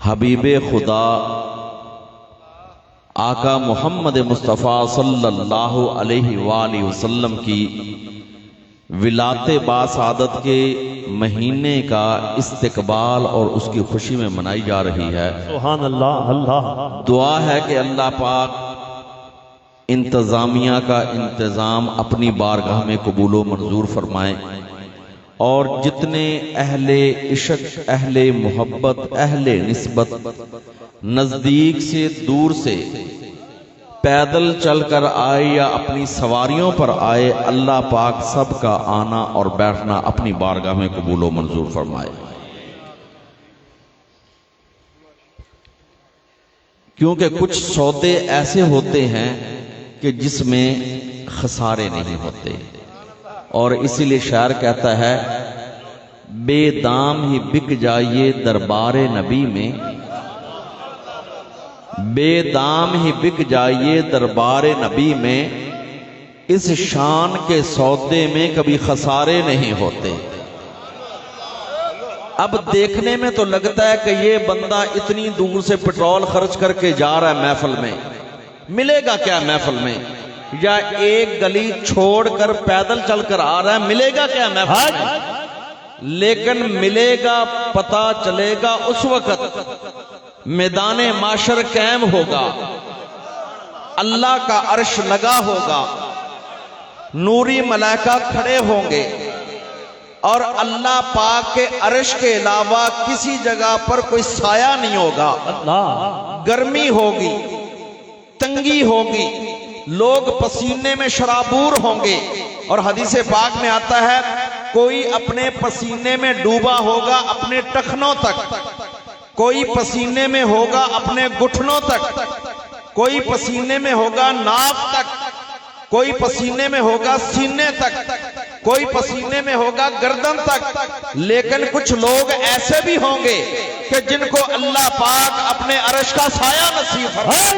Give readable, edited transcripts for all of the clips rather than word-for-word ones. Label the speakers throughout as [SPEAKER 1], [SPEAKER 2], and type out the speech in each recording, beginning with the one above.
[SPEAKER 1] حبیب خدا آقا محمد مصطفیٰ صلی اللہ علیہ وآلہ وسلم کی ولادت باسعادت کے مہینے کا استقبال اور اس کی خوشی میں منائی جا رہی ہے۔
[SPEAKER 2] سبحان اللہ۔ اللہ
[SPEAKER 1] دعا ہے کہ اللہ پاک انتظامیہ کا انتظام اپنی بارگاہ میں قبول و منظور فرمائے، اور جتنے اہل عشق، اہل محبت، اہل نسبت نزدیک سے دور سے پیدل چل کر آئے یا اپنی سواریوں پر آئے، اللہ پاک سب کا آنا اور بیٹھنا اپنی بارگاہ میں قبول و منظور فرمائے۔ کیونکہ کچھ سودے ایسے ہوتے ہیں کہ جس میں خسارے نہیں ہوتے، اور اسی لیے شاعر کہتا ہے بے دام ہی بک جائیے دربار نبی میں، بے دام ہی بک جائیے دربار نبی میں، اس شان کے سودے میں کبھی خسارے نہیں ہوتے۔ اب دیکھنے میں تو لگتا ہے کہ یہ بندہ اتنی دور سے پیٹرول خرچ کر کے جا رہا ہے محفل میں، ملے گا کیا محفل میں؟ یا ایک گلی چھوڑ کر پیدل چل کر آ رہا ہے، ملے گا کیا محفل میں؟ لیکن ملے گا، پتہ چلے گا اس وقت میدان معاشر قائم ہوگا، اللہ کا عرش لگا ہوگا، نوری ملائکہ کھڑے ہوں گے، اور اللہ پاک کے عرش کے علاوہ کسی جگہ پر کوئی سایہ نہیں ہوگا۔ گرمی ہوگی، تنگی ہوگی، لوگ پسینے میں شرابور ہوں گے، اور حدیث پاک میں آتا ہے کوئی اپنے پسینے میں ڈوبا ہوگا اپنے ٹخنوں تک، کوئی پسینے میں ہوگا اپنے گھٹنوں تک، کوئی پسینے میں ہوگا ناک تک، کوئی پسینے میں ہوگا سینے تک، کوئی پسینے میں ہوگا گردن تک۔ لیکن کچھ لوگ ایسے بھی ہوں گے کہ جن کو اللہ پاک اپنے عرش کا سایہ نصیب فرمائے۔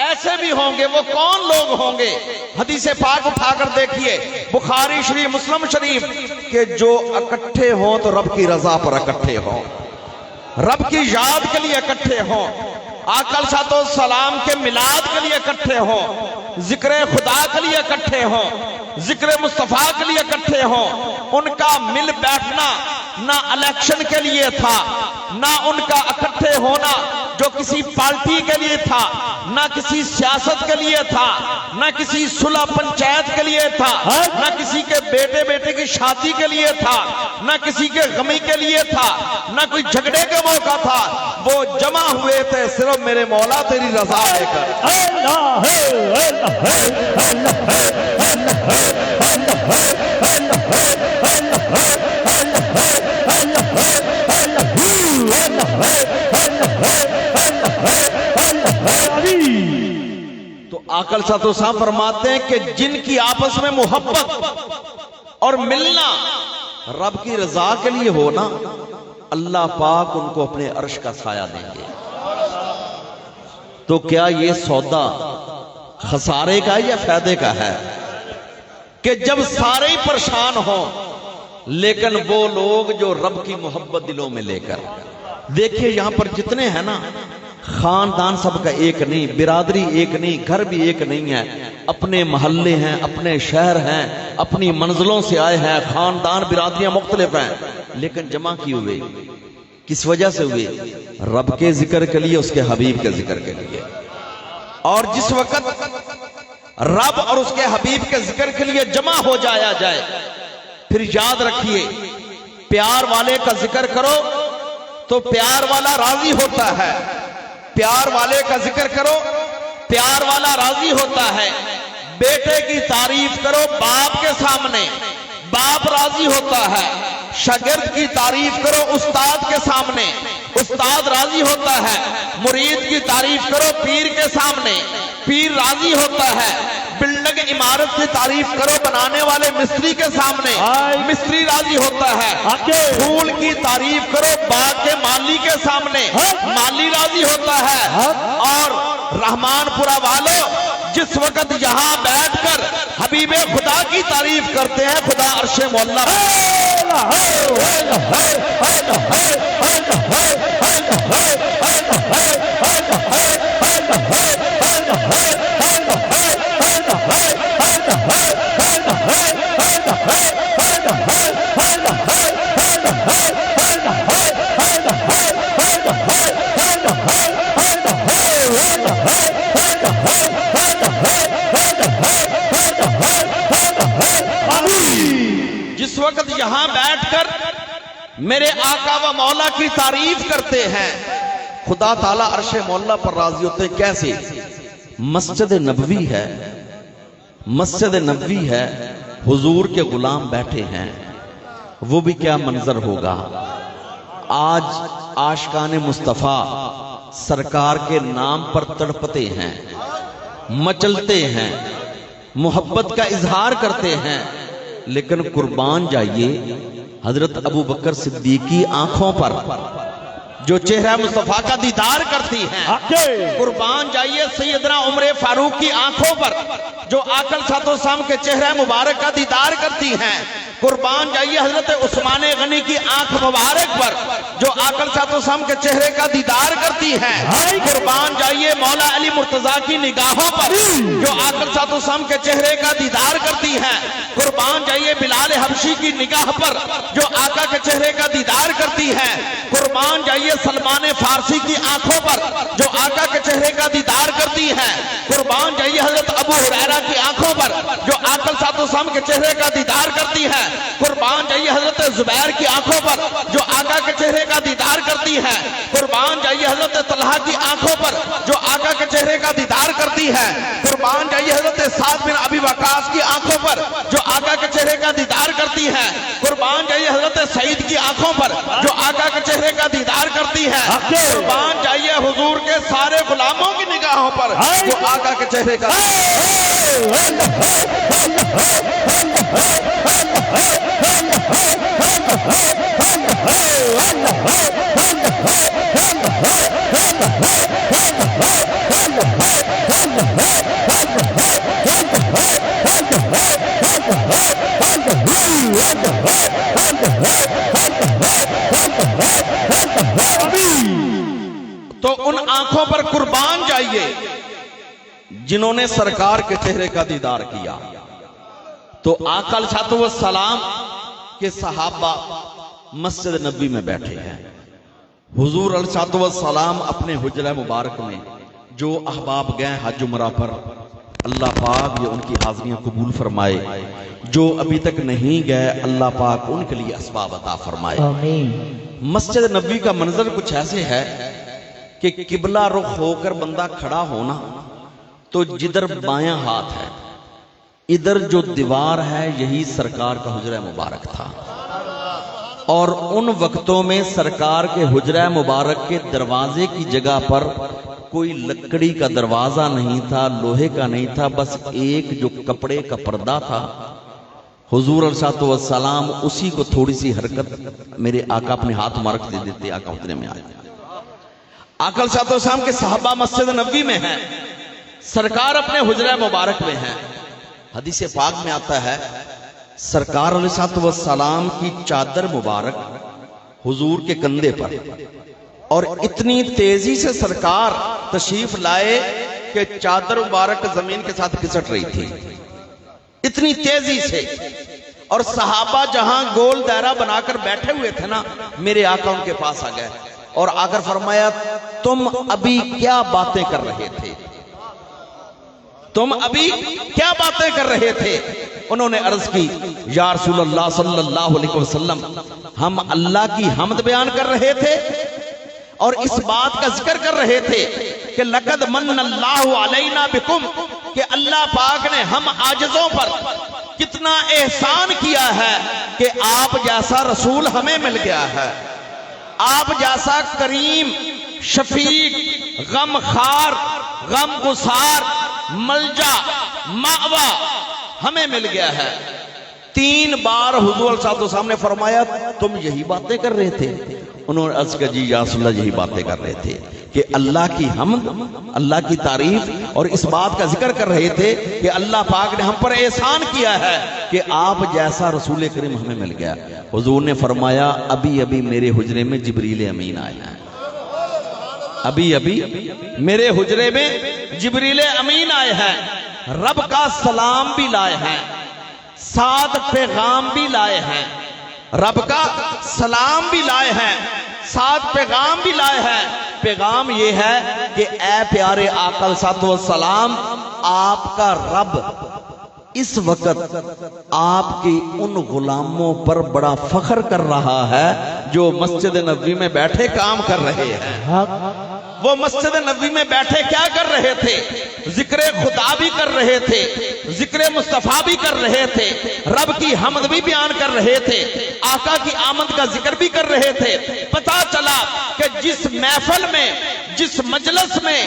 [SPEAKER 1] ایسے بھی ہوں گے، وہ کون لوگ ہوں گے؟ حدیث پاک اٹھا کر دیکھیے، بخاری شریف، مسلم شریف، کہ جو اکٹھے ہوں تو رب کی رضا پر اکٹھے ہوں، رب کی یاد کے لیے اکٹھے ہوں، آقا علیہ الصلوۃ والسلام کے میلاد کے لیے اکٹھے ہوں، ذکر خدا کے لیے اکٹھے ہوں، ذکر مصطفیٰ کے لیے اکٹھے ہوں۔ ان کا مل بیٹھنا نہ الیکشن کے لیے تھا، نہ ان کا اکٹھے ہونا جو کسی پارٹی کے لیے تھا، نہ کسی سیاست کے لیے تھا، نہ کسی صلح پنچایت کے لیے تھا، نہ کسی کے بیٹے کی شادی کے لیے تھا، نہ کسی کے غمی کے لیے تھا، نہ کوئی جھگڑے کے موقع تھا۔ وہ جمع ہوئے تھے صرف میرے مولا تیری رضا لے کر۔ تو آقا علیہ السلام فرماتے ہیں کہ جن کی آپس میں محبت اور ملنا رب کی رضا کے لیے ہونا، اللہ پاک ان کو اپنے عرش کا سایہ دیں گے۔ تو کیا یہ سودا خسارے کا یا فائدے کا ہے کہ جب سارے ہی پریشان ہوں، لیکن وہ لوگ جو رب کی محبت دلوں میں لے کر، دیکھیے یہاں پر جتنے ہیں نا، خاندان سب کا ایک نہیں، برادری ایک نہیں، گھر بھی ایک نہیں ہے، اپنے محلے ہیں، اپنے شہر ہیں، اپنی منزلوں سے آئے ہیں، خاندان برادریاں مختلف ہیں، لیکن جمع کیے ہوئے کس وجہ سے ہوئے؟ رب کے ذکر کے لیے، اس کے حبیب کے ذکر کے لیے۔ اور جس وقت رب اور اس کے حبیب کے ذکر کے لیے جمع ہو جایا جائے، پھر یاد رکھیے پیار والے کا ذکر کرو تو پیار والا راضی ہوتا ہے، پیار والے کا ذکر کرو پیار والا راضی ہوتا ہے، بیٹے کی تعریف کرو باپ کے سامنے، باپ راضی ہوتا ہے، شاگرد کی تعریف کرو استاد کے سامنے، استاد راضی ہوتا ہے، مرید کی تعریف کرو پیر کے سامنے، پیر راضی ہوتا ہے، بلڈنگ عمارت کی تعریف کرو بنانے والے مستری کے سامنے، مستری راضی ہوتا ہے، پھول کی تعریف کرو باغ کے مالی کے سامنے، مالی راضی ہوتا ہے۔ اور رحمان پورہ والوں، جس وقت یہاں بیٹھ کر حبیب خدا کی تعریف کرتے ہیں، خدا عرش مولا یہاں بیٹھ کر میرے آقا و مولا کی تعریف کرتے ہیں، خدا تعالیٰ عرش مولا پر راضی ہوتے ہیں۔ کیسے؟ مسجد نبوی ہے، مسجد نبوی ہے، حضور کے غلام بیٹھے ہیں، وہ بھی کیا منظر ہوگا۔ آج عاشقان مصطفیٰ سرکار کے نام پر تڑپتے ہیں، مچلتے ہیں، محبت کا اظہار کرتے ہیں، لیکن قربان جائیے حضرت ابو بکر صدیق کی آنکھوں پر جو چہرہ مصطفیٰ کا دیدار کرتی ہیں، قربان جائیے سیدنا عمر فاروق کی آنکھوں پر جو آقا صلی اللہ علیہ وسلم کے چہرہ مبارک کا دیدار کرتی ہیں، قربان جائیے حضرت عثمان غنی کی آنکھ مبارک پر جو آقا صلی اللہ علیہ وسلم کے چہرے کا دیدار کرتی ہیں، قربان جائیے مولا علی مرتضیٰ کی نگاہوں پر جو آقا صلی اللہ علیہ وسلم کے چہرے کا دیدار کرتی ہیں، قربان جائیے بلال حبشی کی نگاہ پر جو آقا کے چہرے کا دیدار کرتی ہیں، قربان جائیے سلمان فارسی کی آنکھوں پر جو آقا کے چہرے کا دیدار کرتی ہیں، قربان جائیے حضرت ابو ہریرہ کی آنکھوں پر جو آقا صلی اللہ علیہ وسلم کے چہرے کا دیدار کرتی ہیں، قربان جائیے حضرت زبیر کی آنکھوں پر جو آقا کے چہرے کا دیدار کرتی ہیں، قربان جائیے حضرت طلحہ کی آنکھوں پر جو آقا کے چہرے کا دیدار کرتی ہے، قربان جائیے حضرت سعد بن ابی وقاص کی آنکھوں پر جو آقا کے چہرے کا دیدار کرتی ہے، قربان جائیے حضرت سعید کی آنکھوں پر جو آقا کے چہرے کا دیدار کرتی ہے، قربان جائیے حضور کے سارے غلاموں کی نگاہوں پر جو آقا کے چہرے کا تو ان آنکھوں پر قربان جائیے جنہوں نے سرکار کے چہرے کا دیدار کیا۔ تو آقا علیہ السلام کے صحابہ مسجد نبی میں بیٹھے ہیں، حضور علیہ السلام اپنے حجرہ مبارک میں جو احباب گئے حج عمرہ پر اللہ پاک یہ ان کی حاضریاں قبول فرمائے، جو ابھی تک نہیں گئے اللہ پاک ان کے لیے اسباب عطا فرمائے۔ مسجد نبی کا منظر کچھ ایسے ہے کہ قبلہ رخ ہو کر بندہ کھڑا ہونا تو جدھر بایاں ہاتھ ہے ادھر جو دیوار ہے یہی سرکار کا حجرہ مبارک تھا، اور ان وقتوں میں سرکار کے حجرہ مبارک کے دروازے کی جگہ پر کوئی لکڑی کا دروازہ نہیں تھا، لوہے کا نہیں تھا، بس ایک جو کپڑے کا پردہ تھا۔ حضور علیہ السلام اسی کو تھوڑی سی حرکت میرے آقا اپنے ہاتھ مبارک دے دیتے، آقا حجرے میں آئے۔ آقا علیہ السلام کے صحابہ مسجد نبوی میں ہیں، سرکار اپنے حجرہ مبارک میں ہیں۔ حدیث پاک میں آتا ہے سرکار علیہ السلام کی چادر مبارک حضور کے کندھے پر، اور اتنی تیزی سے سرکار تشریف لائے کہ چادر مبارک زمین کے ساتھ کسٹ رہی تھی، اتنی تیزی سے۔ اور صحابہ جہاں گول دائرہ بنا کر بیٹھے ہوئے تھے نا، میرے آقا ان کے پاس آ گئے اور آ کر فرمایا تم ابھی کیا باتیں کر رہے تھے، تم ابھی کیا باتیں کر رہے تھے؟ انہوں نے عرض کی یا رسول اللہ صلی اللہ علیہ وسلم ہم اللہ کی حمد بیان کر رہے تھے اور اس بات کا ذکر کر رہے تھے کہ لقد من اللہ علینا بکم، کہ اللہ پاک نے ہم عاجزوں پر کتنا احسان کیا ہے کہ آپ جیسا رسول ہمیں مل گیا ہے، آپ جیسا کریم، شفیق، غم خار، غم گسار، ملجا، مأوا ہمیں مل گیا ہے۔ 3 بار حضور علیہ السلام نے فرمایا تم یہی باتیں کر رہے تھے؟ انہوں نے عرض کیا جی یا رسول اللہ یہی باتیں کر رہے تھے کہ اللہ کی حمد، اللہ کی تعریف اور اس بات کا ذکر کر رہے تھے کہ اللہ پاک نے ہم پر احسان کیا ہے کہ آپ جیسا رسول کریم ہمیں مل گیا۔ حضور نے فرمایا ابھی ابھی میرے حجرے میں جبریل امین آئے ہیں، ابھی ابھی میرے حجرے میں جبریل امین آئے ہیں، رب کا سلام بھی لائے ہیں، 7 پیغام بھی لائے ہیں، رب کا سلام بھی لائے ہیں، 7 پیغام بھی لائے ہیں۔ پیغام یہ ہے کہ اے پیارے آقا علیہ السلام، آپ کا رب اس وقت آپ کی ان غلاموں پر بڑا فخر کر رہا ہے جو مسجد نبوی میں بیٹھے کام کر رہے ہیں۔ وہ مسجد نبوی میں بیٹھے کیا کر رہے تھے؟ ذکر خدا بھی کر رہے تھے، ذکر مصطفیٰ بھی کر رہے تھے، رب کی حمد بھی بیان کر رہے تھے، آقا کی آمد کا ذکر بھی کر رہے تھے۔ پتا چلا کہ جس محفل میں، جس مجلس میں،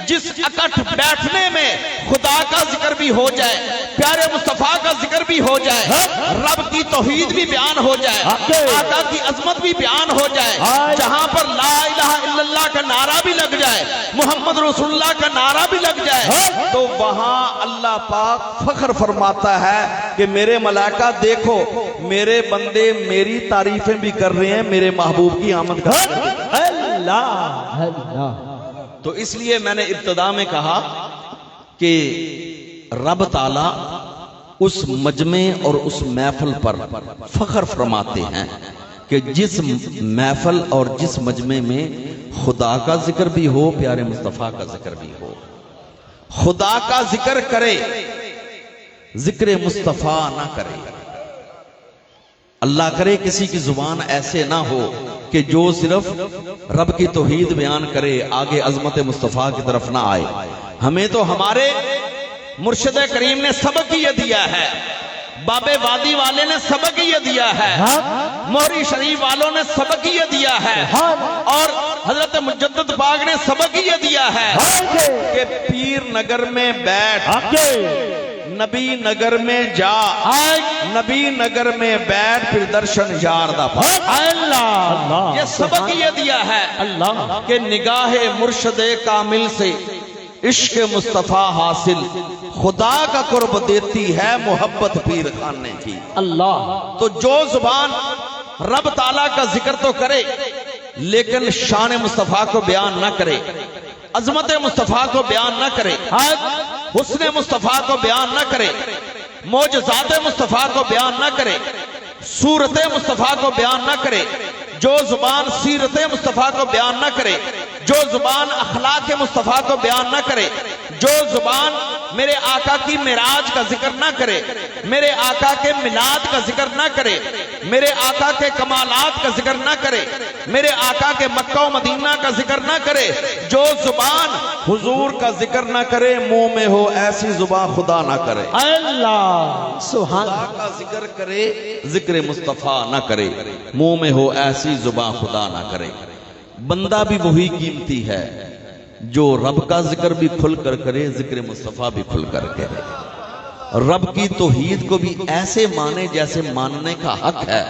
[SPEAKER 1] جس اکٹھ بیٹھنے میں خدا کا ذکر بھی ہو جائے، پیارے مصطفیٰ کا ذکر بھی ہو جائے، رب کی توحید بھی بیان ہو جائے، آقا کی عظمت بھی بیان ہو جائے، جہاں پر لا الہ الا اللہ کا نعرہ بھی لگ جائے، محمد رسول اللہ کا نعرہ بھی لگ جائے، تو وہاں اللہ پاک فخر فرماتا ہے کہ میرے ملائکہ دیکھو، میرے بندے میری تعریفیں بھی کر رہے ہیں، میرے محبوب کی آمد کر رہے ہیں۔
[SPEAKER 2] اللہ
[SPEAKER 1] تو اس لیے میں نے ابتدا میں کہا کہ رب تعالی اس مجمع اور اس محفل پر فخر فرماتے ہیں کہ جس محفل اور جس مجمع میں خدا کا ذکر بھی ہو، پیارے مصطفیٰ کا ذکر بھی ہو، خدا کا ذکر کرے، ذکر مصطفیٰ نہ کرے۔ اللہ کرے کسی کی زبان ایسے نہ ہو کہ جو صرف رب کی توحید بیان کرے، آگے عظمت مصطفیٰ کی طرف نہ آئے۔ ہمیں تو ہمارے مرشد کریم نے سبق یہ دیا ہے، بابے وادی والے نے سبق یہ دیا ہے، موری شریف والوں نے سبق یہ دیا ہے، اور حضرت مجدد پاک نے سبق یہ دیا ہے کہ پیر نگر میں بیٹھ، نبی نگر میں جا، نبی نگر میں بیٹھ، پھر درشن یار دا پا۔ اللہ یہ سبق یہ دیا ہے کہ نگاہ مرشد کامل سے عشق مصطفیٰ حاصل، خدا کا قرب دیتی ہے محبت پیر خانے کی۔ اللہ تو جو زبان رب تعالیٰ کا ذکر تو کرے لیکن شان مصطفیٰ کو بیان نہ کرے، عظمت مصطفیٰ کو بیان نہ کرے، حسن مصطفیٰ کو بیان نہ کرے، معجزات مصطفیٰ کو بیان نہ کرے، صورت مصطفیٰ کو بیان نہ کرے، جو زبان سیرت مصطفیٰ کو بیان نہ کرے، جو زبان اخلاق مصطفیٰ کو بیان نہ کرے، جو زبان میرے آقا کی معراج کا ذکر نہ کرے، میرے آقا کے میلاد کا ذکر نہ کرے، میرے آقا کے کمالات کا ذکر نہ کرے، میرے آقا کے مکہ و مدینہ کا ذکر نہ کرے، جو زبان حضور کا ذکر نہ کرے، منہ میں ہو ایسی زبان خدا نہ کرے۔ اللہ سبحان اللہ کا ذکر کرے، ذکر مصطفیٰ نہ کرے، منہ میں ہو ایسی زبان خدا نہ کرے۔ بندہ بھی وہی قیمتی ہے جو رب کا ذکر بھی کھل کر کرے، ذکر مصطفیٰ بھی کھل کر کرے، رب کی توحید کو بھی ایسے مانے جیسے ماننے کا حق ہے،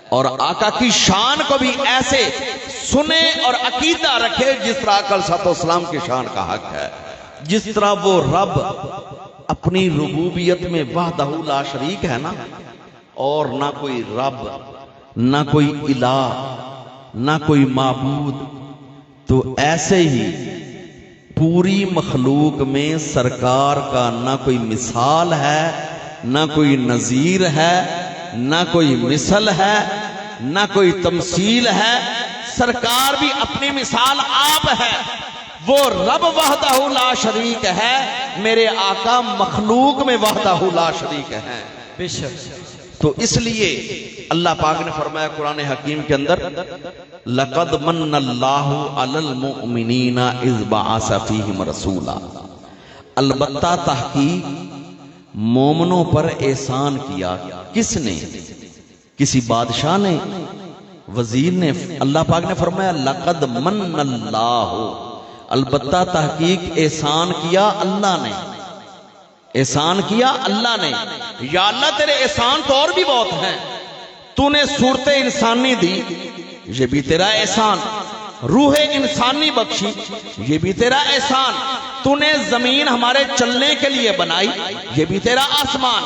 [SPEAKER 1] اور آقا کی شان کو بھی ایسے سنے اور عقیدہ رکھے جس طرح آقا علیہ السلام کی شان کا حق ہے۔ جس طرح وہ رب اپنی ربوبیت میں وحدہ لا شریک ہے نا، اور نہ کوئی رب، نہ کوئی الہ، نہ کوئی معبود، تو ایسے ہی پوری مخلوق میں سرکار کا نہ کوئی مثال ہے، نہ کوئی نظیر ہے، نہ کوئی مثل ہے، نہ کوئی تمثیل ہے۔ سرکار بھی اپنی مثال آپ ہے، وہ رب وحدہ لا شریک ہے، میرے آقا مخلوق میں وحدہ لا شریک ہے۔ بے شک تو اس لیے اللہ پاک نے فرمایا قرآن حکیم کے اندر، لَقَدْ مَنَّ اللَّهُ عَلَى الْمُؤْمِنِينَ إِذْ بَعَثَ فِيهِمْ رَسُولًا، البتہ تحقیق مومنوں پر احسان کیا۔ کس نے؟ کسی بادشاہ نے، وزیر نے؟ اللہ پاک نے فرمایا لَقَدْ مَنَّ اللَّهُ، البتہ تحقیق احسان کیا اللہ نے، احسان کیا اللہ نے۔ یا اللہ تیرے احسان تو اور بھی بہت ہیں، تو نے صورت انسانی دی، یہ بھی تیرا احسان، روح انسانی بخشی، یہ بھی تیرا احسان، تو نے زمین ہمارے چلنے کے لیے بنائی، یہ بھی تیرا آسمان،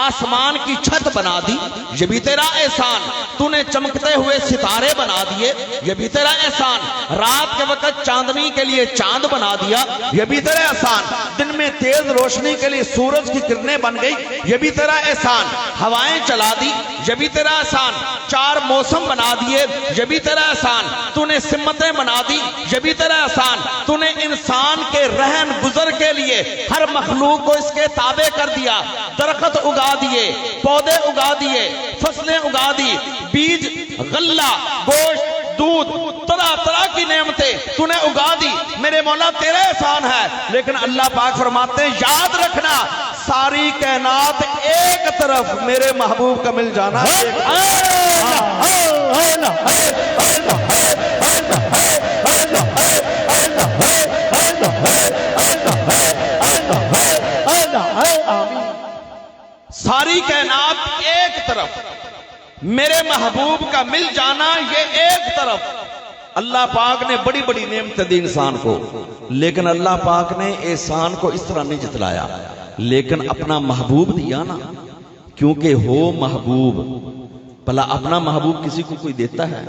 [SPEAKER 1] آسمان کی چھت بنا دی، یہ بھی تیرا احسان، تو نے چمکتے ہوئے ستارے بنا دیے، یہ بھی تیرا احسان، رات کے وقت چاندنی کے لیے چاند بنا دیا، یہ بھی تیرا احسان، دن میں تیز روشنی کے لیے سورج کی کرنیں بن گئی، یہ بھی تیرا احسان، ہوائیں چلا دی یہ بھی تیرا احسان، 4 موسم بنا دیے یہ بھی تیرا احسان، تو نے سمتیں بنا دی یہ بھی تیرا احسان، تو نے انسان کے رہن گزر کے لیے ہر مخلوق کو اس کے تابع کر دیا، درخت اگا دیے، پودے اگا دیے، فصلیں اگا دی، بیج، غلہ، گوشت، دودھ، طرح طرح کی نعمتیں تو نے اگا دی، میرے مولا تیرا احسان ہے۔ لیکن اللہ پاک فرماتے ہیں یاد رکھنا ساری کائنات ایک طرف، میرے محبوب کا مل جانا ایک ساری کائنات ایک طرف، میرے محبوب کا مل جانا یہ ایک طرف۔ اللہ پاک نے بڑی بڑی نعمتیں دی انسان کو، لیکن اللہ پاک نے احسان کو اس طرح نہیں جتلایا، لیکن اپنا محبوب دیا نا، کیونکہ ہو محبوب۔ بھلا اپنا محبوب کسی کو کوئی دیتا ہے؟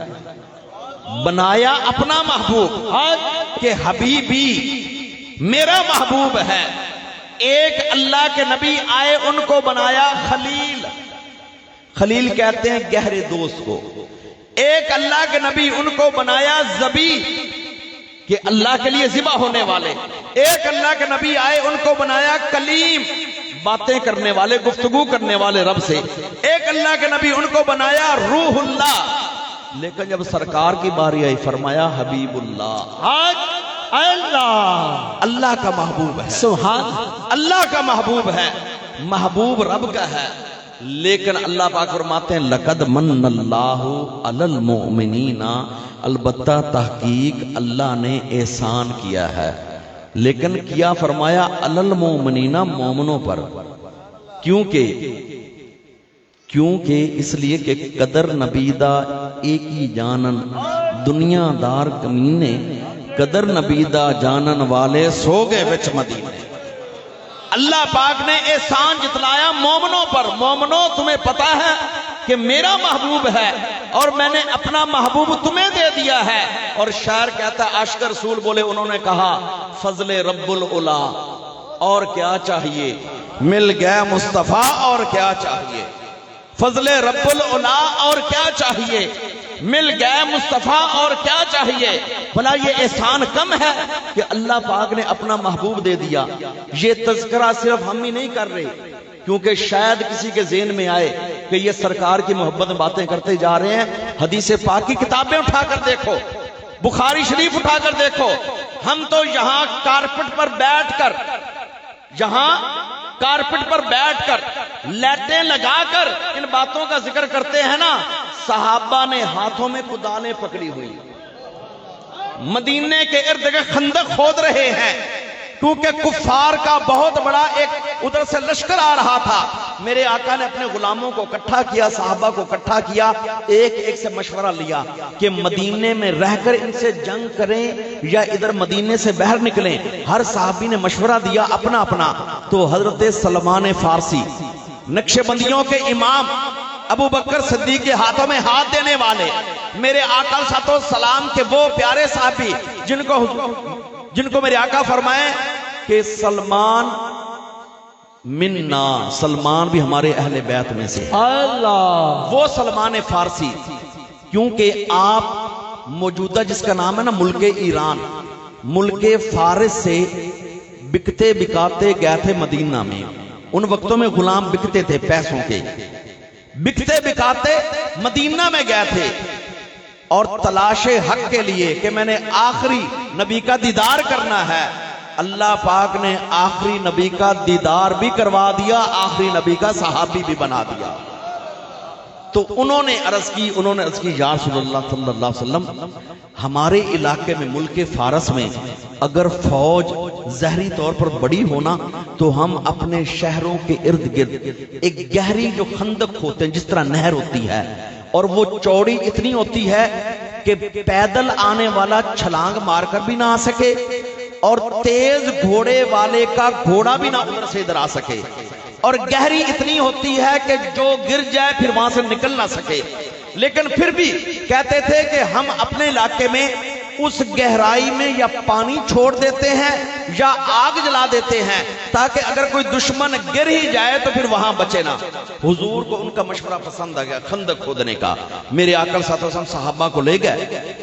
[SPEAKER 1] بنایا اپنا محبوب کہ حبیبی میرا محبوب ہے۔ ایک اللہ کے نبی آئے ان کو بنایا خلیل، خلیل کہتے ہیں گہرے دوست کو۔ ایک اللہ کے نبی ان کو بنایا ذبی کہ اللہ کے لیے ذبح ہونے والے۔ ایک اللہ کے نبی آئے ان کو بنایا کلیم، باتیں کرنے والے، گفتگو کرنے والے رب سے۔ ایک اللہ کے نبی ان کو بنایا روح اللہ، لیکن جب سرکار کی باری آئی فرمایا حبیب اللہ۔ اللہ اللہ کا محبوب ہے،
[SPEAKER 2] سبحان
[SPEAKER 1] اللہ کا محبوب ہے، محبوب رب کا ہے۔ لیکن اللہ پاک فرماتے ہیں لقد من اللہ علی المؤمنین، البتہ تحقیق اللہ نے احسان کیا ہے، لیکن کیا فرمایا علی المؤمنین، مومنوں پر۔ کیونکہ اس لیے کہ قدر نبیدہ ایک ہی جانن، دنیا دار کمینے قدر نبیدہ جانن والے سو گئے وچ مدینے۔ اللہ پاک نے احسان جتلایا مومنوں پر۔ مومنوں تمہیں پتا ہے کہ میرا محبوب ہے اور میں نے اپنا محبوب تمہیں دے دیا ہے۔ اور شاعر کہتا ہے عاشق رسول بولے، انہوں نے کہا فضل رب العلا اور کیا چاہیے، مل گیا مصطفیٰ اور کیا چاہیے، فضل رب العلا اور کیا چاہیے، مل گئے مصطفیٰ اور کیا چاہیے۔ بھلا یہ احسان کم ہے کہ اللہ پاک نے اپنا محبوب دے دیا؟ یہ تذکرہ صرف ہم ہی نہیں کر رہے، کیونکہ شاید کسی کے ذہن میں آئے کہ یہ سرکار کی محبت باتیں کرتے جا رہے ہیں۔ حدیث پاک کی کتابیں اٹھا کر دیکھو، بخاری شریف اٹھا کر دیکھو، ہم تو یہاں کارپٹ پر بیٹھ کر، یہاں کارپٹ پر بیٹھ کر لیٹیں لگا کر ان باتوں کا ذکر کرتے ہیں نا۔ صحابہ نے ہاتھوں میں کدالیں پکڑی ہوئی، مدینے کے ارد گرد خندق کھود رہے ہیں، کیونکہ کفار کا بہت بڑا ایک ادھر سے لشکر آ رہا تھا۔ میرے آقا نے اپنے غلاموں کو اکٹھا کیا، صحابہ کو اکٹھا کیا، ایک ایک سے مشورہ لیا کہ مدینے میں رہ کر ان سے جنگ کریں یا ادھر مدینے سے باہر نکلیں۔ ہر صحابی نے مشورہ دیا اپنا اپنا۔ تو حضرت سلمان فارسی، نقش بندیوں کے امام، ابو بکر صدیق کے ہاتھوں میں ہاتھ دینے والے، میرے آقا صلی اللہ علیہ وسلم کے وہ پیارے صحابی جن کو میرے آقا فرمائے کہ سلمان منا، سلمان بھی ہمارے اہل بیت میں سے،
[SPEAKER 2] اللہ،
[SPEAKER 1] وہ سلمان فارسی، کیونکہ آپ موجودہ جس کا نام ہے نا ملک ایران، ملک فارس سے بکتے بکاتے گئے تھے مدینہ میں۔ ان وقتوں میں غلام بکتے تھے پیسوں کے، بکتے بکاتے مدینہ میں گئے تھے اور تلاش حق کے لیے کہ میں نے آخری نبی کا دیدار کرنا ہے۔ اللہ پاک نے آخری نبی کا دیدار بھی کروا دیا، آخری نبی کا صحابی بھی بنا دیا۔ تو انہوں نے عرض کی یا رسول اللہ صلی اللہ علیہ وسلم، ہمارے علاقے میں ملک فارس میں اگر فوج ظاہری طور پر بڑی ہونا تو ہم اپنے شہروں کے ارد گرد ایک گہری جو خندق ہوتے ہیں، جس طرح نہر ہوتی ہے اور وہ چوڑی اتنی ہوتی ہے کہ پیدل آنے والا چھلانگ مار کر بھی نہ آ سکے اور تیز گھوڑے والے کا گھوڑا بھی نہ ادھر سے ادھر آ سکے، اور گہری اتنی ہوتی ہے کہ جو گر جائے پھر وہاں سے نکل نہ سکے۔ لیکن پھر بھی کہتے تھے کہ ہم اپنے علاقے میں اس گہرائی میں یا پانی چھوڑ دیتے ہیں یا آگ جلا دیتے ہیں تاکہ اگر کوئی دشمن گر ہی جائے تو پھر وہاں بچے نہ۔ حضور کو ان کا مشورہ پسند آ گیا خندق کھودنے کا۔ میرے آقا صلی اللہ علیہ وسلم صحابہ کو لے گئے،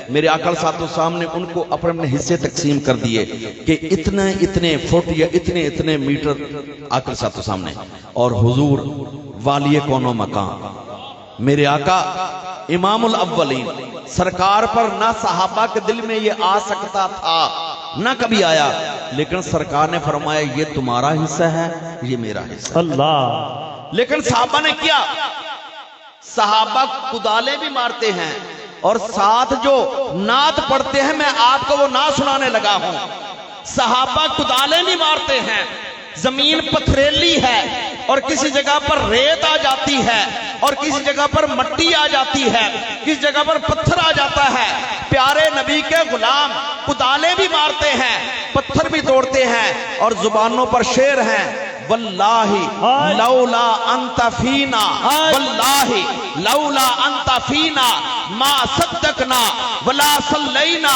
[SPEAKER 1] میرے آقا صلی اللہ علیہ وسلم نے ان کو اپنے حصے تقسیم کر دیے کہ اتنے فٹ یا اتنے میٹر آقا صلی اللہ علیہ وسلم نے، اور حضور والی کون و مکان میرے آقا امام الاولین سرکار پر نہ صحابہ کے دل میں یہ آ سکتا تھا نہ کبھی آیا، لیکن سرکار نے فرمایا یہ تمہارا حصہ ہے یہ میرا حصہ۔
[SPEAKER 2] اللہ،
[SPEAKER 1] لیکن صحابہ نے کیا؟ صحابہ کدالیں بھی مارتے ہیں اور ساتھ جو نعت پڑھتے ہیں، میں آپ کو وہ نعت سنانے لگا ہوں۔ صحابہ کدالیں بھی مارتے ہیں، زمین پتھریلی ہے اور کسی جگہ پر ریت آ جاتی ہے اور کسی جگہ پر مٹی آ جاتی ہے، کسی جگہ پر پتھر آ جاتا ہے، پیارے نبی کے غلام کدالیں بھی مارتے ہیں، پتھر بھی توڑتے ہیں اور زبانوں پر شعر ہیں، واللہ لولا انت فینا، واللہ لولا انت فینا ما صدقنا ولا صلینا۔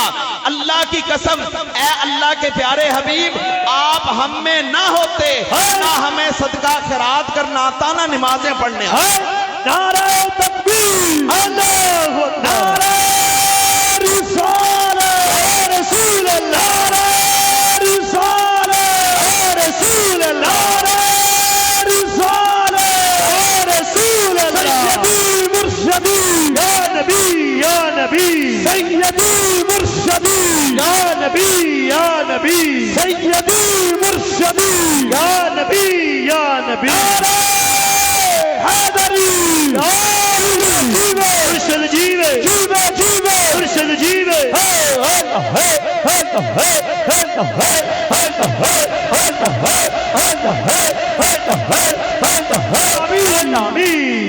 [SPEAKER 1] اللہ کی قسم اے اللہ کے پیارے حبیب، آپ ہم میں نہ ہوتے نہ ہمیں صدقہ خیرات کرنا آتا نہ نمازیں پڑھنے آتا۔
[SPEAKER 2] نعرہ تکبیر، اللہ اکبر، نعرہ رسالت رسول اللہ، نعرہ رسالت رسول اللہ، سیدی مرشدی یا نبی یا نبی، سیدی مرشدی یا نبی یا نبی، سیدی مرشدی یا نبی یا نبی، حیدری مرشد جیوے جیوے جیوے مرشد جیوے،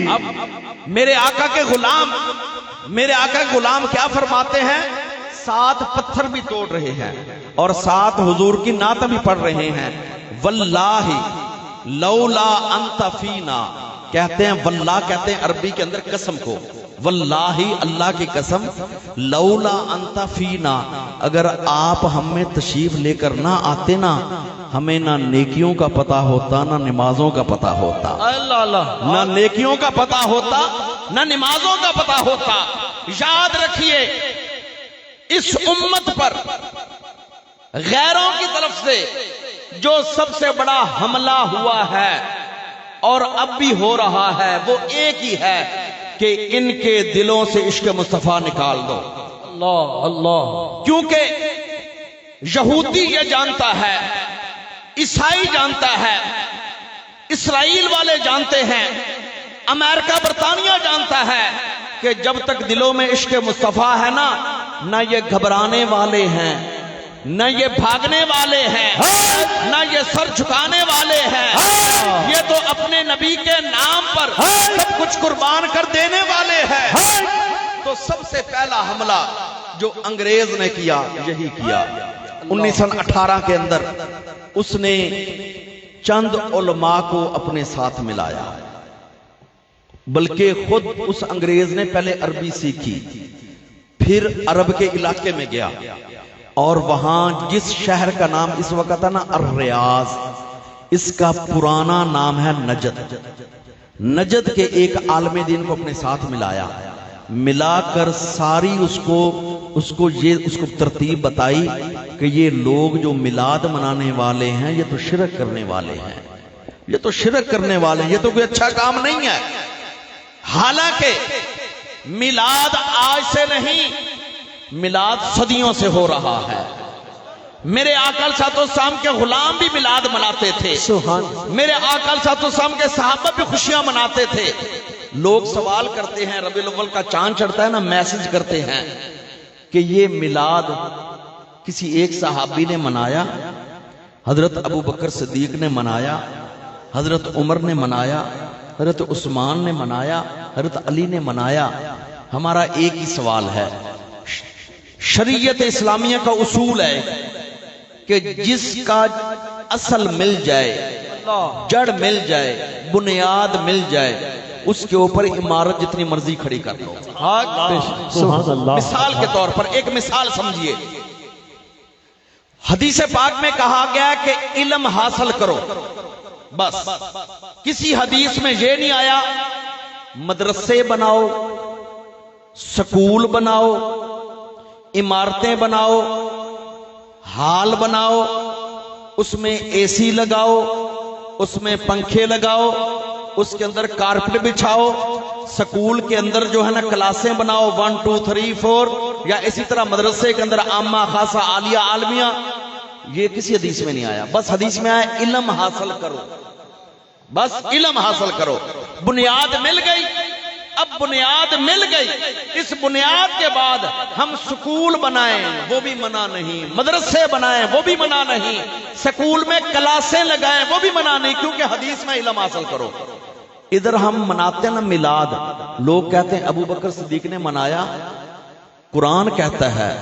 [SPEAKER 1] اب میرے آقا کے غلام، میرے آقا کے غلام کیا فرماتے ہیں؟ ساتھ پتھر بھی توڑ رہے ہیں اور ساتھ حضور کی نعت بھی پڑھ رہے ہیں۔ واللہ لولا انت فینا، کہتے ہیں واللہ کہتے ہیں عربی کے اندر قسم کو، واللہ اللہ کی قسم، لولا انت فینا، اگر آپ ہم میں تشریف لے کر نہ آتے نا، ہمیں نہ نیکیوں کا پتہ ہوتا نہ نمازوں کا پتہ ہوتا،
[SPEAKER 2] اللہ اللہ،
[SPEAKER 1] نہ نیکیوں کا پتہ ہوتا نہ نمازوں کا پتہ ہوتا۔ یاد رکھیے اس امت پر غیروں کی طرف سے جو سب سے بڑا حملہ ہوا ہے اور اب بھی ہو رہا ہے وہ ایک ہی ہے کہ ان کے دلوں سے عشق مصطفیٰ نکال دو۔
[SPEAKER 2] اللہ اللہ،
[SPEAKER 1] کیونکہ یہودی یہ جانتا ہے، عیسائی جانتا ہے، اسرائیل والے جانتے ہیں، امریکہ برطانیہ جانتا ہے کہ جب تک دلوں میں عشق مصطفیٰ ہے نا، نہ یہ گھبرانے والے ہیں، نہ یہ بھاگنے والے ہیں، نہ یہ سر جھکانے والے ہیں، یہ تو اپنے نبی کے نام پر سب کچھ قربان کر دینے والے ہیں۔ تو سب سے پہلا حملہ جو انگریز نے کیا یہی کیا 1918 کے اندر، اس نے چند علماء کو اپنے ساتھ ملایا، بلکہ خود اس انگریز نے پہلے عربی سیکھی، پھر عرب کے علاقے میں گیا اور وہاں جس شہر کا نام اس وقت ہے نا الریاض، اس کا پرانا نام ہے نجد، نجد کے ایک عالم دین کو اپنے ساتھ ملایا، ملا کر ساری اس کو ترتیب بتائی کہ یہ لوگ جو میلاد منانے والے ہیں یہ تو شرک کرنے والے ہیں، یہ تو شرک کرنے والے ہیں، یہ تو کوئی اچھا کام نہیں ہے۔ حالانکہ میلاد آج سے نہیں، میلاد صدیوں سے ہو رہا ہے۔ میرے آقا صلی اللہ علیہ وسلم کے غلام بھی میلاد مناتے تھے، میرے آقا صلی اللہ علیہ وسلم کے صحابہ بھی خوشیاں مناتے تھے۔ لوگ سوال کرتے ہیں، ربیع الاول کا چاند چڑھتا ہے نا، میسج کرتے ہیں کہ یہ میلاد کسی ایک صحابی نے منایا، حضرت ابو بکر صدیق نے منایا، حضرت عمر نے منایا، حضرت عثمان نے منایا، حضرت علی نے منایا۔ ہمارا ایک ہی سوال ہے، شریعت اسلامیہ کا اصول ہے کہ جس کا اصل مل جائے، جڑ مل جائے، بنیاد مل جائے، اس کے اوپر عمارت جتنی مرضی کھڑی کر لو.
[SPEAKER 2] سبحان اللہ.
[SPEAKER 1] مثال کے طور پر ایک مثال سمجھیے. حدیث پاک میں کہا گیا کہ علم حاصل کرو. بس کسی حدیث میں یہ نہیں آیا مدرسے بناؤ، سکول بناؤ، عمارتیں بناؤ، ہال بناؤ، اس میں اے سی لگاؤ، اس میں پنکھے لگاؤ، اس کے اندر کارپٹ بچھاؤ، سکول کے اندر جو ہے نا کلاسیں بناؤ 1 2 3 4، یا اسی طرح مدرسے کے اندر عامہ خاصہ عالیہ عالمیہ. یہ کسی حدیث میں نہیں آیا. بس حدیث میں آیا علم حاصل کرو. بس علم حاصل کرو. بنیاد مل گئی. اب بنیاد مل گئی، اس بنیاد کے بعد ہم سکول بنائیں وہ بھی منع نہیں، مدرسے بنائیں وہ بھی منع نہیں، سکول میں کلاسیں لگائیں وہ بھی منع نہیں، کیونکہ حدیث میں علم حاصل کرو. ادھر ہم مناتے ہیں نا میلاد، لوگ کہتے ہیں ابو بکر صدیق نے منایا. قرآن کہتا ہے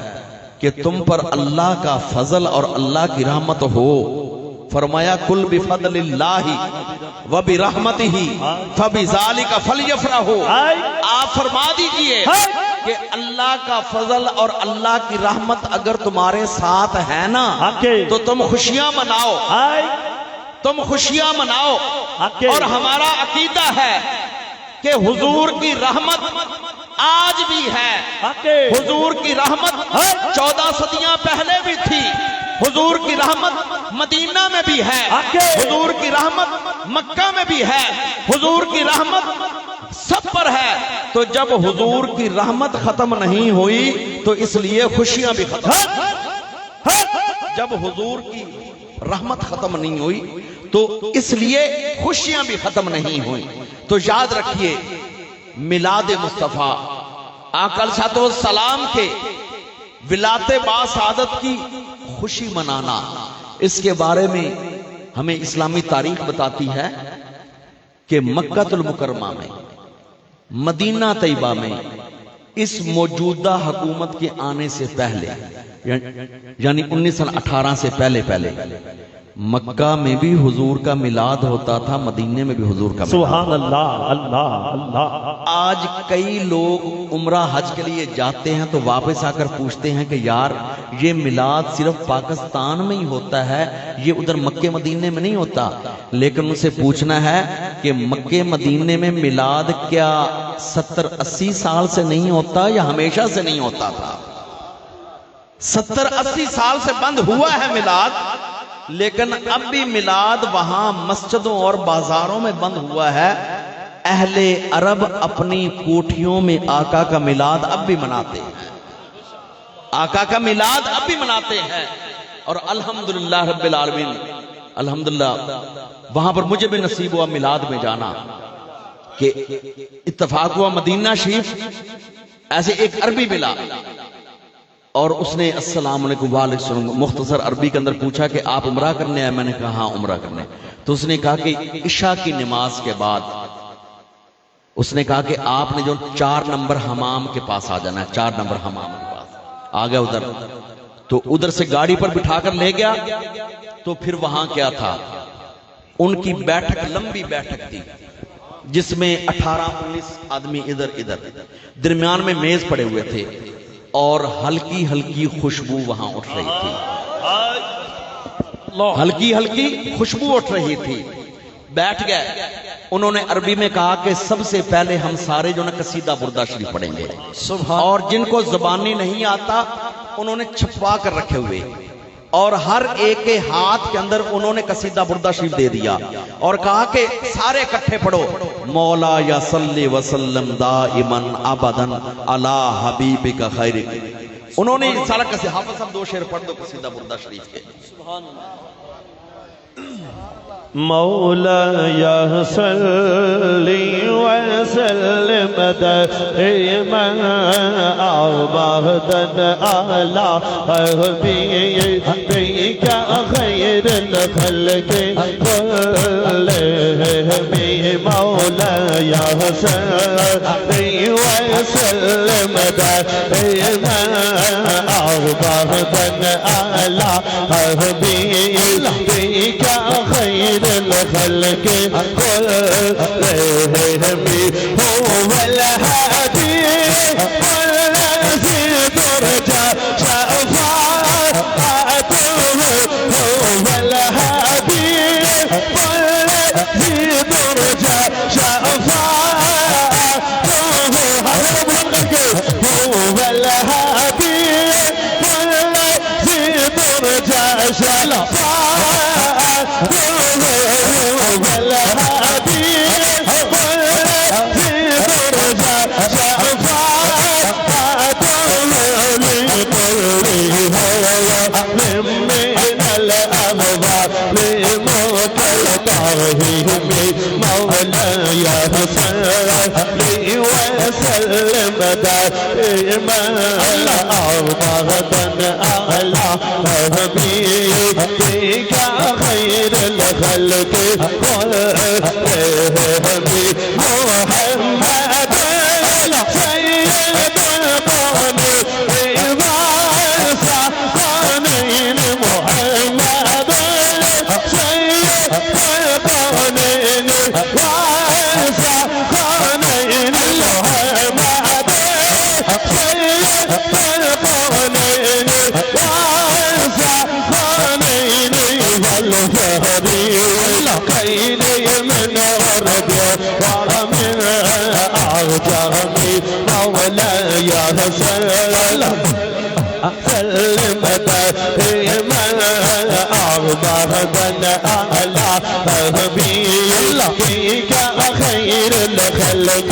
[SPEAKER 1] کہ تم پر اللہ کا فضل اور اللہ کی رحمت ہو. فرمایا کل بفضل اللہ وبرحمتہ فبذالک فلیفرحوا. آپ فرما دیجئے کہ اللہ کا فضل اور اللہ کی رحمت اگر تمہارے ساتھ ہے نا تو تم خوشیاں مناؤ، تم خوشیاں مناؤ. اور ہمارا عقیدہ ہے کہ حضور کی رحمت آج بھی ہے. حضور کی رحمت 14 صدیاں پہلے بھی تھی. حضور کی رحمت مدینہ میں بھی ہے، حضور کی رحمت مکہ میں بھی ہے، حضور کی رحمت سب پر ہے. تو جب حضور کی رحمت ختم نہیں ہوئی تو اس لیے خوشیاں بھی ختم. جب حضور کی رحمت ختم نہیں ہوئی تو اس لیے خوشیاں بھی ختم نہیں ہوئی. تو یاد رکھیے میلاد مصطفیٰ آقا علیہ الصلوۃ والسلام کے ولادت باسعادت کی خوشی منانا، اس کے بارے میں ہمیں اسلامی تاریخ بتاتی ہے کہ مکہ المکرمہ میں، مدینہ طیبہ میں اس موجودہ حکومت کے آنے سے پہلے، یعنی 1918 سے پہلے مکہ میں بھی حضور کا میلاد ہوتا تھا، مدینے میں بھی حضور کا میلاد.
[SPEAKER 2] سبحان اللہ. اللہ اللہ.
[SPEAKER 1] آج کئی لوگ عمرہ حج کے لیے جاتے ہیں تو واپس آ کر پوچھتے ہیں کہ یار یہ میلاد صرف پاکستان میں ہی ہوتا ہے، یہ ادھر مکہ مدینے میں نہیں ہوتا. لیکن ان سے پوچھنا ہے کہ مکہ مدینے میں میلاد کیا 70-80 سال سے نہیں ہوتا یا ہمیشہ سے نہیں ہوتا تھا؟ 70-80 سال سے بند ہوا ہے میلاد، لیکن اب بھی میلاد وہاں مسجدوں اور بازاروں میں بند ہوا ہے. اہل عرب اپنی کوٹھیوں میں آقا کا میلاد اب بھی مناتے ہیں، آقا کا میلاد اب بھی مناتے ہیں. اور الحمدللہ رب العالمین، الحمدللہ وہاں پر مجھے بھی نصیب ہوا میلاد میں جانا کہ اتفاق ہوا مدینہ شریف ایسے ایک عربی ملا اور اس نے السلام علیکم وعلیکم السلام مختصر عربی کے اندر پوچھا کہ آپ عمرہ کرنے آئے؟ میں نے کہا ہاں عمرہ کرنے. تو اس نے کہا کہ عشاء کی نماز کے بعد اس نے کہا کہ آپ نے جو 4 نمبر حمام کے پاس آ جانا ہے، 4 نمبر حمام کے پاس آ گیا ادھر. تو ادھر سے گاڑی پر بٹھا کر لے گیا. تو پھر وہاں کیا تھا، ان کی بیٹھک لمبی بیٹھک تھی جس میں 18-19 آدمی ادھر درمیان میں میز پڑے ہوئے تھے اور ہلکی ہلکی خوشبو وہاں اٹھ رہی تھی، ہلکی ہلکی خوشبو اٹھ رہی تھی. بیٹھ گئے. انہوں نے عربی میں کہا کہ سب سے پہلے ہم سارے جو نا قصیدہ بردہ شریف پڑھیں گے، اور جن کو زبانی نہیں آتا انہوں نے چھپوا کر رکھے ہوئے، اور ہر ایک کے ہاتھ کے اندر انہوں نے قصیدہ بردہ شریف دے دیا اور کہا کہ سارے اکٹھے پڑھو، مولا یا صلی وسلم دائما ابدا علی حبیبک خیر. انہوں نے سارا قصیدہ، حافظ صاحب 2 شعر پڑھ دو قصیدہ بردہ شریف کے. سبحان اللہ.
[SPEAKER 2] مولاي صل وسلم دائما ابدا على حبيبك خير الخلق كلهم. مولاي صل وسلم دائما ابدا على حبيبك خير الخلق
[SPEAKER 3] الخلق كلهم هو الهادي والذي ترجى شفاعته هو الهادي والذي ترجى شفاعته هو الهادي والذي ترجى شفاعته هو الهادي والذي ترجى شفاعته لكل من الأهوال لمتلقاهم مولاي صل وسلم دائما أبدا أعلى حبيبك خير الخلق كلهم محمد سيد القوم ثقلين محمد سيد القومين وثقلين محمد سيد القومين وثقلين والفريقين من غرب ومن أعجم مولاي سلم دائما أبدا أعلى حبيبك خير الخلق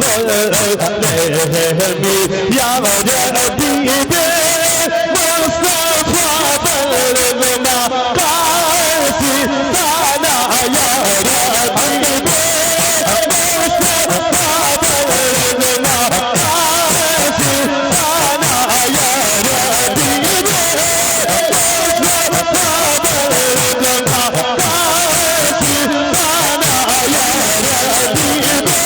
[SPEAKER 3] كلهم يا حبيبي مصطفى بلغنا قاصدنا يا حبيبي مصطفى بلغنا قاصدنا يا حبيبي مصطفى بلغنا قاصدنا يا حبيبي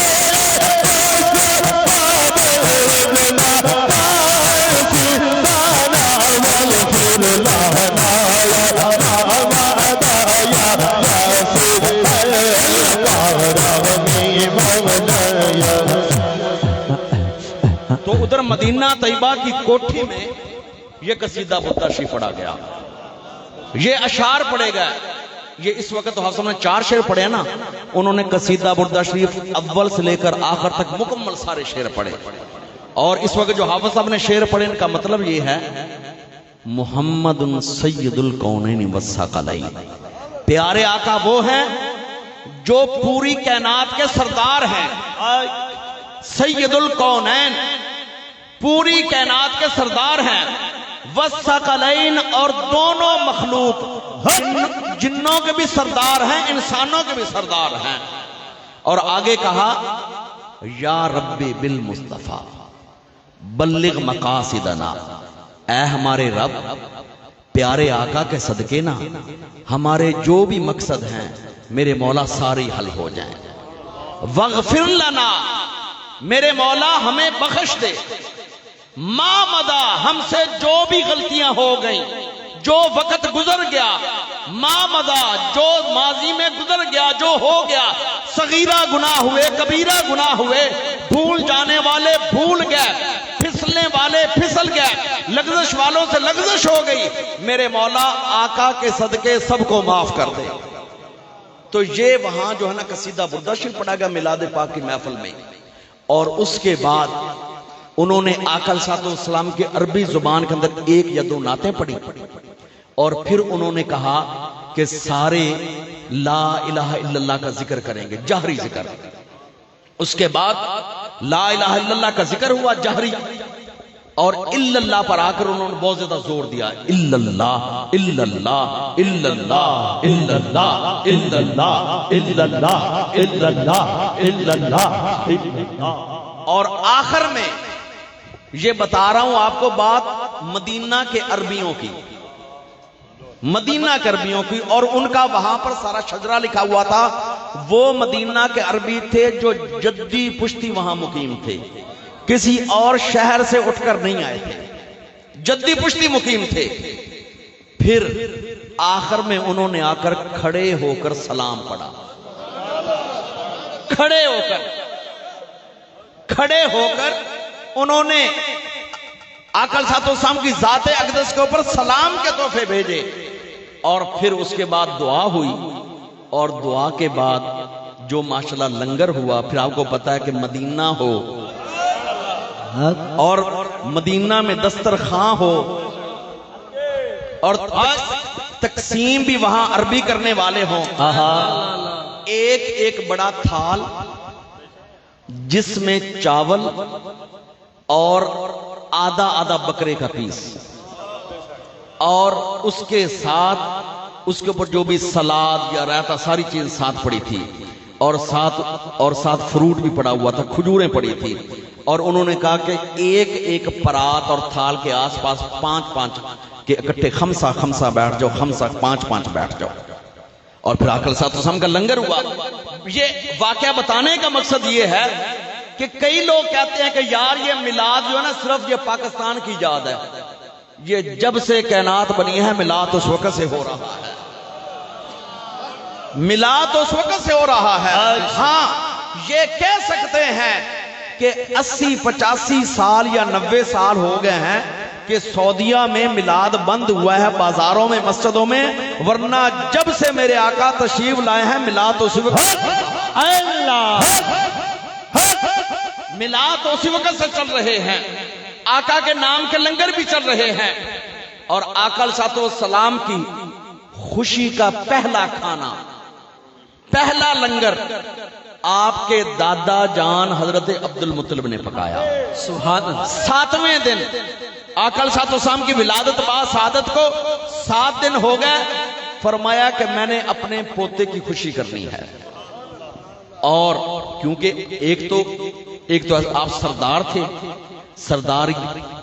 [SPEAKER 1] تو ادھر مدینہ طیبہ کی کوٹھی میں یہ قصیدہ برداشی پڑھا گیا، یہ اشعار پڑھے گئے. یہ اس وقت تو حافظ نے 4 شعر پڑھے نا، انہوں نے قصیدہ بردہ شریف اول سے لے کر آخر تک مکمل سارے شعر پڑھے. اور اس وقت جو حافظ صاحب نے شعر پڑھے ان کا مطلب یہ ہے محمد سید الکونین والثقلین، پیارے آقا وہ ہیں جو پوری کائنات کے سردار ہیں. سید الکونین پوری کائنات کے سردار ہیں، والثقلین اور دونوں مخلوق جنوں کے بھی سردار ہیں انسانوں کے بھی سردار ہیں. اور آگے کہا یا ربی بالمصطفیٰ بلغ مقاصدنا، اے ہمارے رب پیارے آقا کے صدقے نا ہمارے جو بھی مقصد ہیں میرے مولا سارے حل ہو جائیں. واغفر لنا، میرے مولا ہمیں بخش دے، ما مدا، ہم سے جو بھی غلطیاں ہو گئیں، جو وقت گزر گیا، ما مدا، جو ماضی میں گزر گیا، جو ہو گیا، صغیرہ گناہ ہوئے، کبیرہ گناہ ہوئے، بھول جانے والے بھول گئے، پھسلنے والے پھسل گئے، لغزش والوں سے لغزش ہو گئی، میرے مولا آقا کے صدقے سب کو معاف کر دے. تو یہ وہاں جو ہے نا قصیدہ بردہ شریف پڑھا گیا میلاد پاک کی محفل میں. اور اس کے بعد انہوں نے آقا علیہ السلام کے عربی زبان کے اندر 1 یا 2 نعتیں پڑھی، اور پھر انہوں نے کہا کہ سارے لا الہ الا اللہ کا ذکر کریں گے، جہری ذکر. اس کے بعد لا الہ الا اللہ کا ذکر ہوا جہری، اور الا اللہ پر آ کر انہوں نے بہت زیادہ زور دیا، الا اللہ الا اللہ الا اللہ الا اللہ الا اللہ الا اللہ الا اللہ الا اللہ. اور آخر میں یہ بتا رہا ہوں آپ کو بات مدینہ کے عربیوں کی، مدینہ کے عربیوں کی، اور ان کا وہاں پر سارا شجرہ لکھا ہوا تھا. وہ مدینہ کے عربی تھے جو جدی پشتی وہاں مقیم تھے، کسی اور شہر سے اٹھ کر نہیں آئے تھے، جدی پشتی مقیم تھے. پھر آخر میں انہوں نے آ کر کھڑے ہو کر سلام پڑھا. کھڑے ہو کر انہوں نے آقا صلی اللہ علیہ وسلم کی ذات اقدس کے اوپر سلام کے تحفے بھیجے. اور پھر اس کے بعد دعا ہوئی، اور دعا کے بعد جو ماشاءاللہ لنگر ہوا. پھر آپ کو پتا ہے کہ مدینہ ہو اور مدینہ میں دسترخواں ہو اور تقسیم بھی وہاں عربی کرنے والے ہوں. ایک ایک بڑا تھال جس میں چاول اور آدھا آدھا بکرے کا پیس، اور اس کے ساتھ اس کے اوپر جو بھی سلاد یا رائتا ساری چیز ساتھ پڑی تھی، اور ساتھ فروٹ بھی پڑا ہوا تھا، کھجوریں پڑی تھی. اور انہوں نے کہا کہ ایک ایک پرات اور تھال کے آس پاس 5-5 کے اکٹھے خمسہ بیٹھ جاؤ، 5-5 بیٹھ جاؤ. اور پھر آقا صلی اللہ علیہ وسلم کا لنگر ہوا. یہ واقعہ بتانے کا مقصد یہ ہے کہ کئی لوگ کہتے ہیں کہ یار یہ میلاد جو ہے نا صرف یہ پاکستان کی ایجاد ہے. یہ جب سے کائنات بنی ہے میلاد اس وقت سے ہو رہا ہے. میلاد اس وقت سے ہو رہا ہے. ہاں یہ کہہ سکتے ہیں کہ 80-85 سال یا 90 سال ہو گئے ہیں کہ سعودیہ میں میلاد بند ہوا ہے، بازاروں میں، مسجدوں میں. ورنہ جب سے میرے آقا تشریف لائے ہیں میلاد تو اسی وقت میلاد تو اسی وقت سے چل رہے ہیں. آقا کے نام کے لنگر بھی چل رہے ہیں. اور آقا علیہ السلام کی خوشی کا پہلا کھانا، پہلا لنگر آپ کے دادا جان حضرت عبد المطلب نے پکایا. سبحان اللہ. 7ویں دن آقا علیہ السلام کی ولادت بعد سعادت کو 7 دن ہو گئے. فرمایا کہ میں نے اپنے پوتے کی خوشی کرنی ہے. اور کیونکہ ایک تو آپ سردار تھے، سردار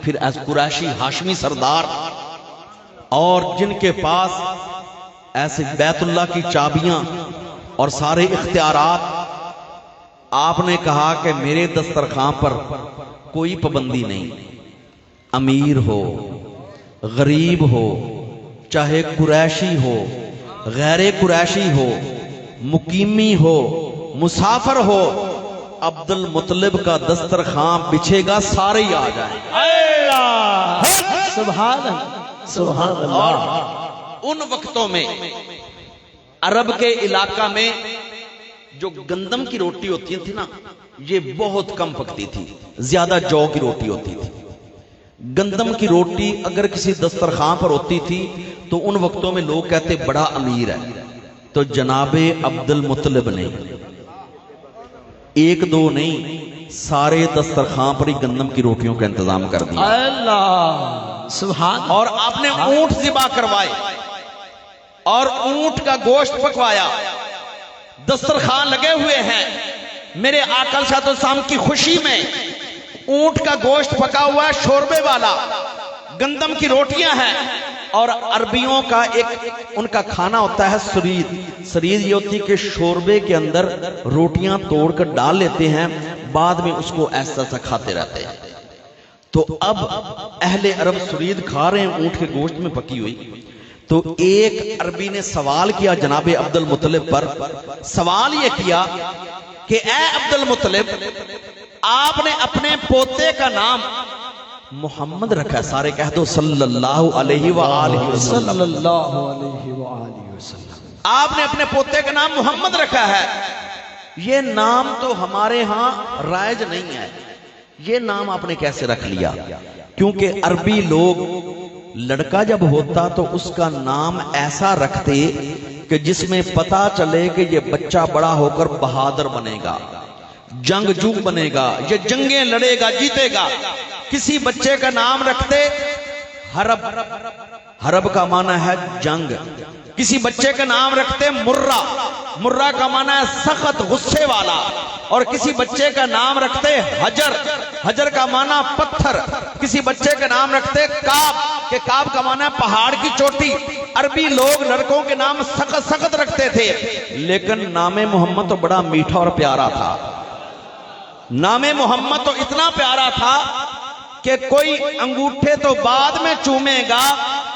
[SPEAKER 1] پھر ایز قریشی ہاشمی سردار، اور جن کے پاس ایسے بیت اللہ کی چابیاں اور سارے اختیارات. آپ نے کہا کہ میرے دسترخوان پر کوئی پابندی نہیں، امیر ہو، غریب ہو، چاہے قریشی ہو، غیر قریشی ہو، مقیمی ہو، مسافر ہو، عبد المطلب کا دسترخوان بچھے گا سارے ہی آ جائیں.
[SPEAKER 2] اللہ سبحان اللہ سبحان اللہ.
[SPEAKER 1] اور ان وقتوں میں عرب کے علاقہ میں جو گندم کی روٹی ہوتی تھی نا، یہ بہت کم پکتی تھی، زیادہ جو کی روٹی ہوتی تھی. گندم کی روٹی اگر کسی دسترخوان پر ہوتی تھی تو ان وقتوں میں لوگ کہتے بڑا امیر ہے. تو جناب عبد المطلب نے 1-2 نہیں، سارے دسترخوان پر ہی گندم کی روٹیوں کا انتظام کر دیا.
[SPEAKER 2] اللہ سبحان.
[SPEAKER 1] اور آپ نے اونٹ ذبح کروائے اور اونٹ کا گوشت پکوایا. دسترخوان لگے ہوئے ہیں. میرے آقا صلی اللہ علیہ وسلم کی خوشی میں اونٹ کا گوشت پکا ہوا ہے، شوربے والا، گندم کی روٹیاں ہیں. اور عربیوں کا ایک ان کا کھانا ہوتا ہے سرید. سرید یہ ہوتی ہے کہ شوربے کے اندر روٹیاں توڑ کر ڈال لیتے ہیں، بعد میں اس کو ایسا سا کھاتے رہتے ہیں. تو اب اہل عرب سرید کھا رہے ہیں اونٹ کے گوشت میں پکی ہوئی. تو ایک عربی نے سوال کیا جناب عبد المطلب پر. سوال یہ کیا کہ اے عبد المطلب، آپ نے اپنے پوتے کا نام محمد رکھا ہے. سارے کہہ دو صلی اللہ علیہ وآلہ وسلم.
[SPEAKER 2] صلی اللہ علیہ وآلہ وسلم.
[SPEAKER 1] آپ نے اپنے پوتے کا نام محمد رکھا ہے. یہ نام تو ہمارے ہاں رائج نہیں ہے. یہ نام آپ نے کیسے رکھ لیا؟ کیونکہ عربی لوگ لڑکا جب ہوتا تو اس کا نام ایسا رکھتے کہ جس میں پتا چلے کہ یہ بچہ بڑا ہو کر بہادر بنے گا، جنگجو بنے گا، یہ جنگیں لڑے گا، جیتے گا. کسی بچے کا نام رکھتے حرب. حرب کا معنی ہے جنگ. کسی بچے کا نام رکھتے مرہ. مرہ کا معنی ہے سخت غصے والا. اور کسی بچے کا نام رکھتے حجر. حجر کا معنی پتھر. کسی بچے کا نام رکھتے کعب، کہ کعب کا معنی ہے پہاڑ کی چوٹی. عربی لوگ لڑکوں کے نام سخت سخت رکھتے تھے. لیکن نام محمد تو بڑا میٹھا اور پیارا تھا. نام محمد تو اتنا پیارا تھا کہ کوئی انگوٹھے تو بعد میں چومے گا،